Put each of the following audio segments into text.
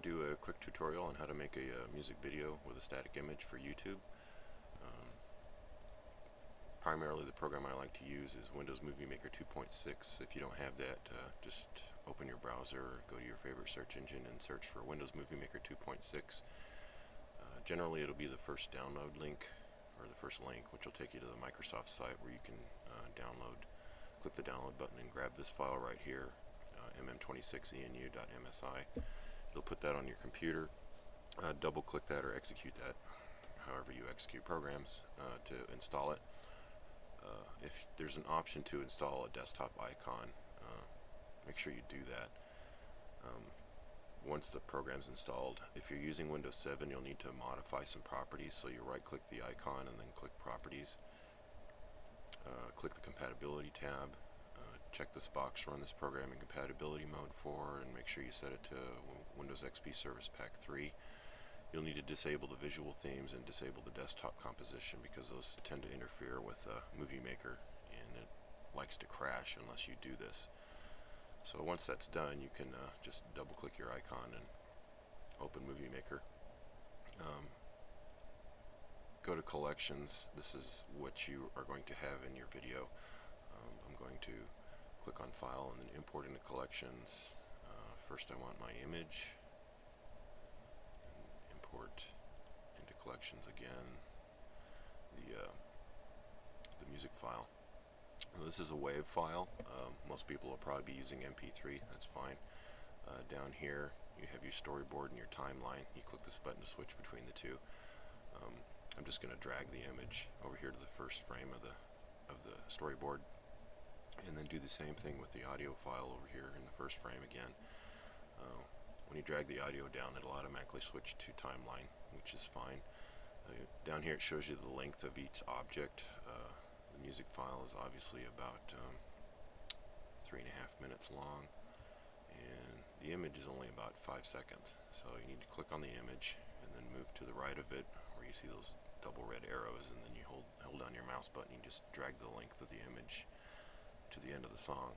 to do a quick tutorial on how to make a music video with a static image for YouTube. Primarily the program I like to use is Windows Movie Maker 2.6. If you don't have that, just open your browser or go to your favorite search engine and search for Windows Movie Maker 2.6. Generally it'll be the first download link, or the first link, which will take you to the Microsoft site where you can download. Click the download button and grab this file right here, mm26enu.msi. It'll put that on your computer. Double click that or execute that, however you execute programs, to install it. If there's an option to install a desktop icon, make sure you do that. Once the program's installed, if you're using Windows 7, you'll need to modify some properties, so you right click the icon and then click Properties. Click the Compatibility tab, check this box Run this program in compatibility mode for, and make sure you set it to Windows XP Service Pack 3. You'll need to disable the visual themes and disable the desktop composition, because those tend to interfere with Movie Maker and it likes to crash unless you do this. So once that's done, you can just double click your icon and open Movie Maker. Go to Collections. This is what you are going to have in your video. I'm going to click on File and then Import into Collections. First I want my image. Import into Collections again the music file. Now, this is a WAV file. Most people will probably be using MP3. That's fine. Down here you have your storyboard and your timeline. You click this button to switch between the two. I'm just going to drag the image over here to the first frame of the storyboard, and then do the same thing with the audio file over here in the first frame again. When you drag the audio down, it'll automatically switch to timeline, which is fine. Down here it shows you the length of each object. The music file is obviously about 3.5 minutes long, and the image is only about 5 seconds. So you need to click on the image and then move to the right of it where you see those double red arrows, and then you hold down your mouse button. You just drag the length of the image to the end of the song.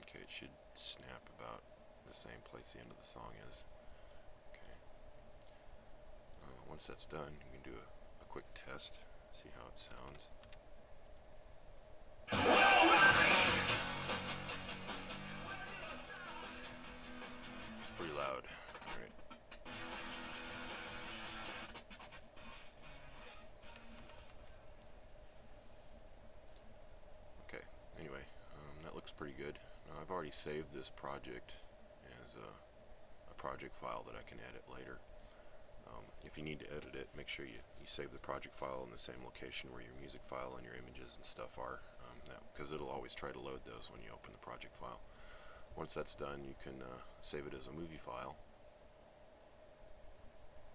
Okay, it should snap about the same place the end of the song is. Okay. Once that's done, you can do a quick test, see how it sounds. It's pretty loud. Alright. Okay, anyway, that looks pretty good. Now, I've already saved this project as a project file that I can edit later. If you need to edit it, make sure you save the project file in the same location where your music file and your images and stuff are, because it'll always try to load those when you open the project file. Once that's done, you can save it as a movie file.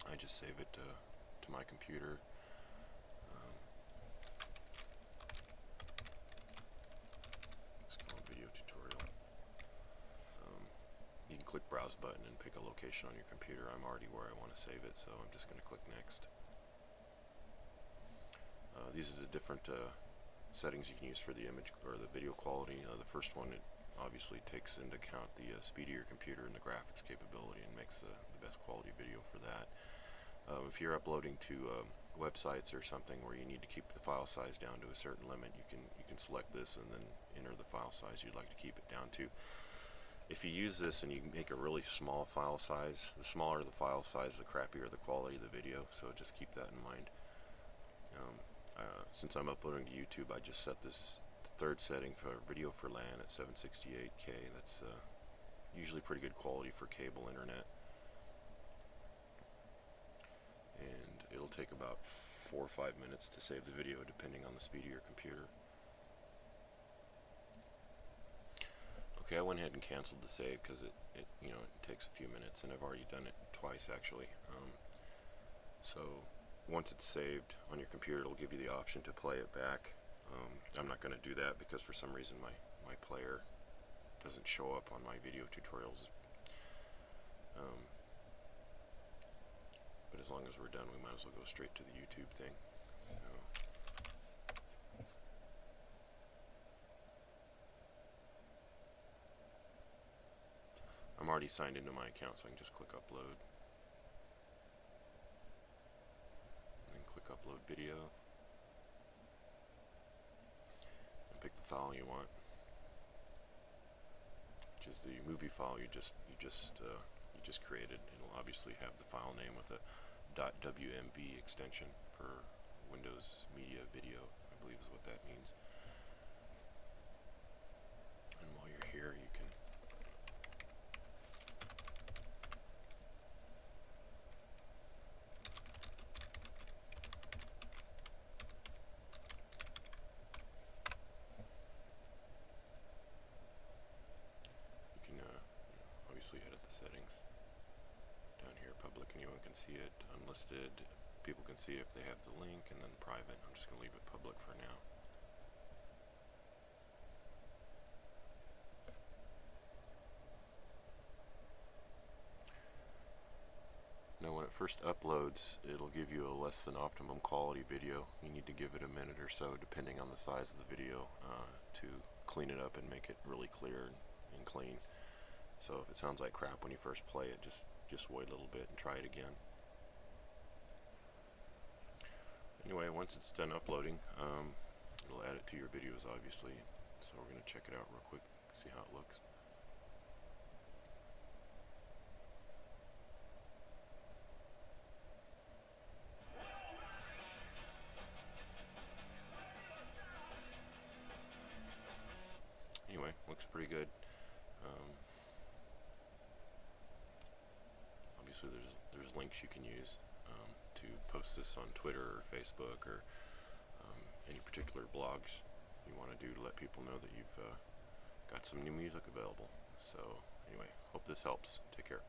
I just save it to my computer. It's called Video Tutorial. You can click Browse button and pick a location on your computer. I'm already where I want to save it, so I'm just going to click Next. These are the different settings you can use for the image or the video quality. The first one, it obviously takes into account the speed of your computer and the graphics capability and makes the best quality video for that. If you're uploading to websites or something where you need to keep the file size down to a certain limit, you can select this and then enter the file size you'd like to keep it down to. If you use this and you make a really small file size, the smaller the file size, the crappier the quality of the video, so just keep that in mind. Since I'm uploading to YouTube, I just set this third setting for Video for LAN at 768K. That's usually pretty good quality for cable internet. And it'll take about 4 or 5 minutes to save the video depending on the speed of your computer. Okay, I went ahead and canceled the save because it takes a few minutes, and I've already done it twice actually. So once it's saved on your computer, it'll give you the option to play it back. I'm not going to do that because for some reason my player doesn't show up on my video tutorials. But as long as we're done, we might as well go straight to the YouTube thing. So already signed into my account, so I can just click upload. And then click upload video. And pick the file you want, which is the movie file you just created. It'll obviously have the file name with a .wmv extension for Windows Media Video, I believe is what that means. And while you're here, you can obviously edit the settings. Down here, public, anyone can see it. Unlisted, people can see if they have the link, and then private, I'm just going to leave it public for now. Now when it first uploads, it'll give you a less than optimum quality video. You need to give it a minute or so, depending on the size of the video, to clean it up and make it really clear and clean. So if it sounds like crap when you first play it, just wait a little bit and try it again. Anyway, once it's done uploading, it'll add it to your videos, obviously. So we're going to check it out real quick, see how it looks. Anyway, looks pretty good. Obviously, there's links you can use to post this on Twitter or Facebook or any particular blogs you want to do to let people know that you've got some new music available. So anyway, hope this helps. Take care.